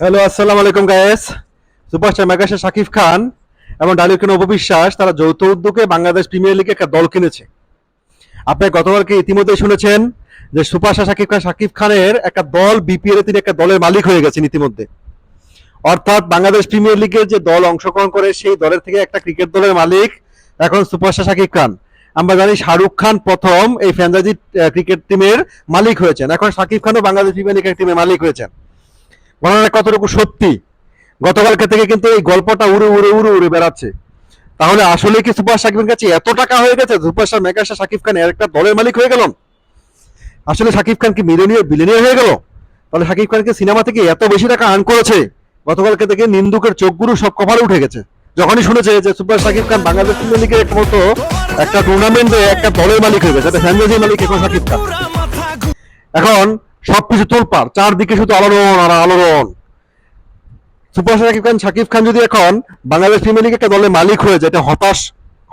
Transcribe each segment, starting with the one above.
Hello, আসসালামু আলাইকুম guys. Superstar megastar Shakib Khan এবং ডালিউড অপবিশ্বাস তারা যৌথ উদ্যোগে বাংলাদেশ প্রিমিয়ার লিগে একটা দল কিনেছে। আপনি গতকালকে ইতিমধ্যে শুনেছেন যে সুপারস্টার শাকিব খানের একটা দল বিপিএল এ তিনি একটা দলের মালিক হয়ে গেছেন ইতিমধ্যে। অর্থাৎ বাংলাদেশ প্রিমিয়ার লিগের যে দল অংশগ্রহণ করে সেই দলের থেকে একটা ক্রিকেট দলের মালিক এখন সুপারস্টার শাকিব খান। আমরা জানি শাহরুখ খান প্রথম এই ফ্র্যাঞ্চাইজি ক্রিকেট টিমের মালিক হয়েছেন, এখন শাকিব খানও বাংলাদেশ প্রিমিয়ার লিগের টিমের মালিক হয়েছেন। ঘটনাটা কতটুকু সত্যি, গতকালকে থেকে কিন্তু এই গল্পটা উড়ে উড়ে উড়ে উড়ে বেড়াচ্ছে। তাহলে আসলে কি সুপার শাকিবের কাছে এত টাকা হয়ে গেছে, সুপারস্টার মেগাস্টার শাকিব খান এর একটা দলের মালিক হয়ে গেল? আসলে শাকিব খান কি মিলিয়নিয়ার বিলিয়নিয়ার হয়ে গেল? তাহলে শাকিব খানকে সিনেমা থেকে এত বেশি টাকা আর্ন করেছে, গতকালকে থেকে নিন্দুকের চোখগুলো সব কপালে উঠে গেছে যখনই শুনেছে যে সুপার শাকিব খান বাংলাদেশ প্রিমিয়ার লিগের মতো একটা টুর্নামেন্টে একটা দলের মালিক হয়ে গেছে, একটা ফ্র্যাঞ্চাইজির মালিক এখন শাকিব খান। এখন সবকিছু তোলপাড়, চারদিকে শুধু আলোড়ন আর আলোড়ন। সুপারস্টার শাকিব খান যদি এখন বাংলাদেশ প্রিমিয়ার লিগে একটা দলের মালিক হয়ে যায়, এটা হতাশ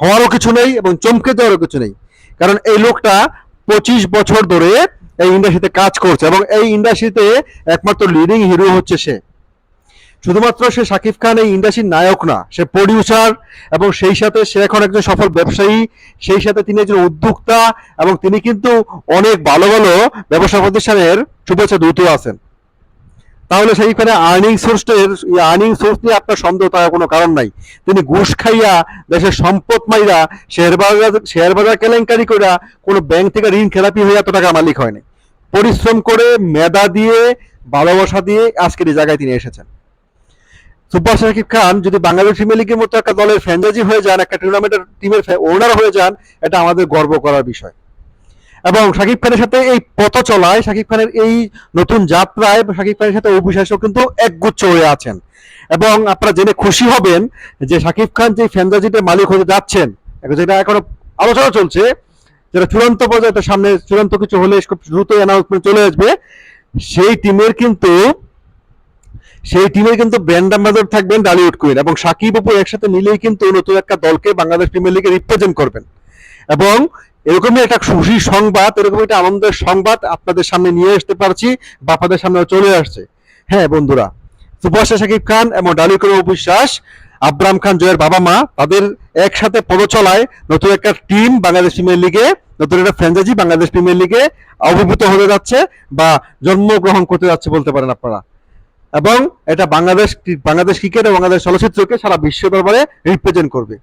হওয়ারও কিছু নেই এবং চমকে দেওয়ারও কিছু নেই। কারণ এই লোকটা 25 বছর ধরে এই ইন্ডাস্ট্রিতে কাজ করছে এবং এই ইন্ডাস্ট্রিতে একমাত্র লিডিং হিরো হচ্ছে সে। শুধুমাত্র সে শাকিব খান এই ইন্ডাস্ট্রির নায়ক না, সে প্রডিউসার এবং সেই সাথে সে এখন একজন সফল ব্যবসায়ী, সেই সাথে তিনি একজন উদ্যোক্তা এবং তিনি কিন্তু অনেক ভালো ভালো ব্যবসা প্রতিষ্ঠানের শুভেচ্ছা দূত আছেন। তাহলে সেইখানে আর্নিং সোর্স নিয়ে আপনার সন্দেহ থাকার কোনো কারণ নাই। তিনি ঘুষ খাইয়া দেশের সম্পদ মাইরা শেয়ার বাজার কেলেঙ্কারি কইরা কোনো ব্যাংক থেকে ঋণ খেলাপি হয়ে এত টাকা মালিক হয়নি। পরিশ্রম করে মেধা দিয়ে ভালোবাসা দিয়ে আজকের এই জায়গায় তিনি এসেছেন। সুপারস্টার শাকিব খান যদি বাংলাদেশ প্রিমিয়ার লিগের মতো একটা দলের ফ্র্যাঞ্চাইজি হয়ে যান, একটা টুর্নামেন্টের টিমের ওনার হয়ে যান, এটা আমাদের গর্ব করার বিষয়। এবং শাকিব খানের সাথে এই পথ চলায়, শাকিব খানের এই নতুন যাত্রায় শাকিব খানের সাথে অভিশাসও কিন্তু একগুচ্ছ হয়ে আছেন। এবং আপনারা জেনে খুশি হবেন যে শাকিব খান যে ফ্র্যাঞ্চাইজিটার মালিক হতে যাচ্ছেন, যেটা এখনো আলোচনা চলছে, যেটা চূড়ান্ত পর্যায়ে সামনে চূড়ান্ত কিছু হলে খুব দ্রুতই অ্যানাউন্সমেন্ট চলে আসবে, সেই টিমের কিন্তু ব্র্যান্ড অ্যাম্বাসাডর থাকবেন ডালিউড কুইন এবং শাকিব অপু একসাথে মিলেই কিন্তু নতুন একটা দলকে বাংলাদেশ প্রিমিয়ার লিগে রিপ্রেজেন্ট করবেন। এবং এরকমই একটা খুশি সংবাদ, এরকম একটা আনন্দের সংবাদ আপনাদের সামনে নিয়ে আসতে পারছি বা আপনাদের সামনে চলে আসছে। হ্যাঁ বন্ধুরা, সুপারস্টার শাকিব খান এবং ডালিউড অবিশ্বাস, আব্রাম খান জয়ের বাবা মা, তাদের একসাথে পদচলায় নতুন একটা টিম বাংলাদেশ প্রিমিয়ার লিগে, নতুন একটা ফ্র্যাঞ্চাইজি বাংলাদেশ প্রিমিয়ার লিগে আবির্ভূত হতে যাচ্ছে বা জন্মগ্রহণ করতে যাচ্ছে বলতে পারেন আপনারা। এবং এটা বাংলাদেশ ক্রিকেট এবং বাংলাদেশ চলচ্চিত্রকে সারা বিশ্ব দরবারে রিপ্রেজেন্ট করবে।